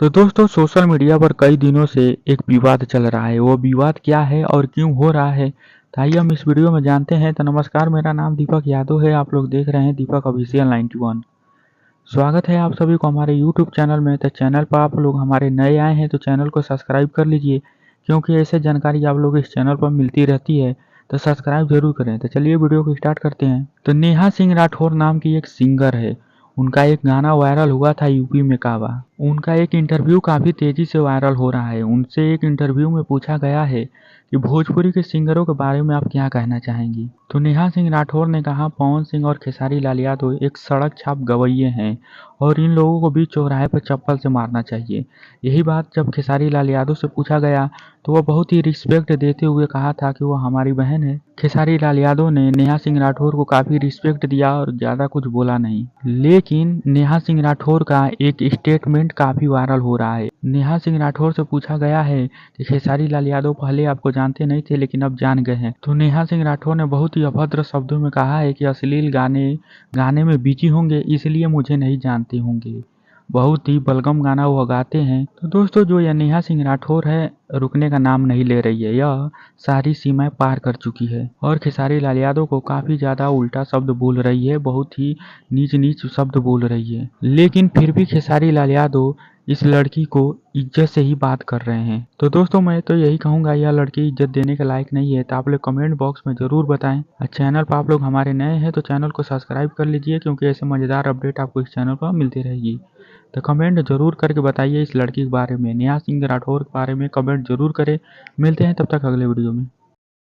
तो दोस्तों social media पर कई दिनों से एक विवाद चल रहा है। वो विवाद क्या है और क्यों हो रहा है, तो आइए हम इस वीडियो में जानते हैं। तो नमस्कार, मेरा नाम दीपक यादव है। आप लोग देख रहे हैं दीपक ऑफिशियल 91। स्वागत है आप सभी को हमारे यूट्यूब चैनल में। तो चैनल पर आप लोग हमारे नए आए हैं तो चैनल को सब्सक्राइब कर लीजिए, क्योंकि ऐसे जानकारी आप लोग इस चैनल पर मिलती रहती है। तो सब्सक्राइब जरूर करें। तो चलिए वीडियो को स्टार्ट करते हैं। तो नेहा सिंह राठौर नाम की एक सिंगर है। उनका एक गाना वायरल हुआ था यूपी में काबा। उनका एक इंटरव्यू काफ़ी तेज़ी से वायरल हो रहा है। उनसे एक इंटरव्यू में पूछा गया है कि भोजपुरी के सिंगरों के बारे में आप क्या कहना चाहेंगी। तो नेहा सिंह राठौर ने कहा, पवन सिंह और खेसारी लाल यादव एक सड़क छाप गवैये हैं और इन लोगों को भी चौराहे पर चप्पल से मारना चाहिए। यही बात जब खेसारी लाल यादव से पूछा गया तो वह बहुत ही रिस्पेक्ट देते हुए कहा था कि वो हमारी बहन है। खेसारी लाल यादव ने नेहा सिंह राठौर को काफ़ी रिस्पेक्ट दिया और ज़्यादा कुछ बोला नहीं। लेकिन नेहा सिंह राठौर का एक स्टेटमेंट काफ़ी वायरल हो रहा है। नेहा सिंह राठौर से पूछा गया है कि खेसारी लाल यादव पहले आपको जानते नहीं थे लेकिन अब जान गए हैं। तो नेहा सिंह राठौर ने बहुत ही अभद्र शब्दों में कहा है कि अश्लील गाने में बिजी होंगे, इसलिए मुझे नहीं जानते होंगे। बहुत ही बलगम गाना वो गाते हैं। तो दोस्तों जो यह नेहा सिंह राठौर है, रुकने का नाम नहीं ले रही है। यह सारी सीमाएं पार कर चुकी है और खेसारी लाल यादव को काफ़ी ज़्यादा उल्टा शब्द बोल रही है, बहुत ही नीच नीच शब्द बोल रही है। लेकिन फिर भी खेसारी लाल यादव इस लड़की को इज्जत से ही बात कर रहे हैं। तो दोस्तों मैं तो यही कहूँगा, यह लड़की इज्जत देने के लायक नहीं है। तो आप लोग कमेंट बॉक्स में ज़रूर बताएं। और चैनल पर आप लोग हमारे नए हैं तो चैनल को सब्सक्राइब कर लीजिए, क्योंकि ऐसे मज़ेदार अपडेट आपको इस चैनल पर मिलती रहेगी। तो कमेंट जरूर करके बताइए इस लड़की के बारे में, नेहा सिंह राठौर के बारे में कमेंट जरूर करें। मिलते हैं तब तक अगले वीडियो में।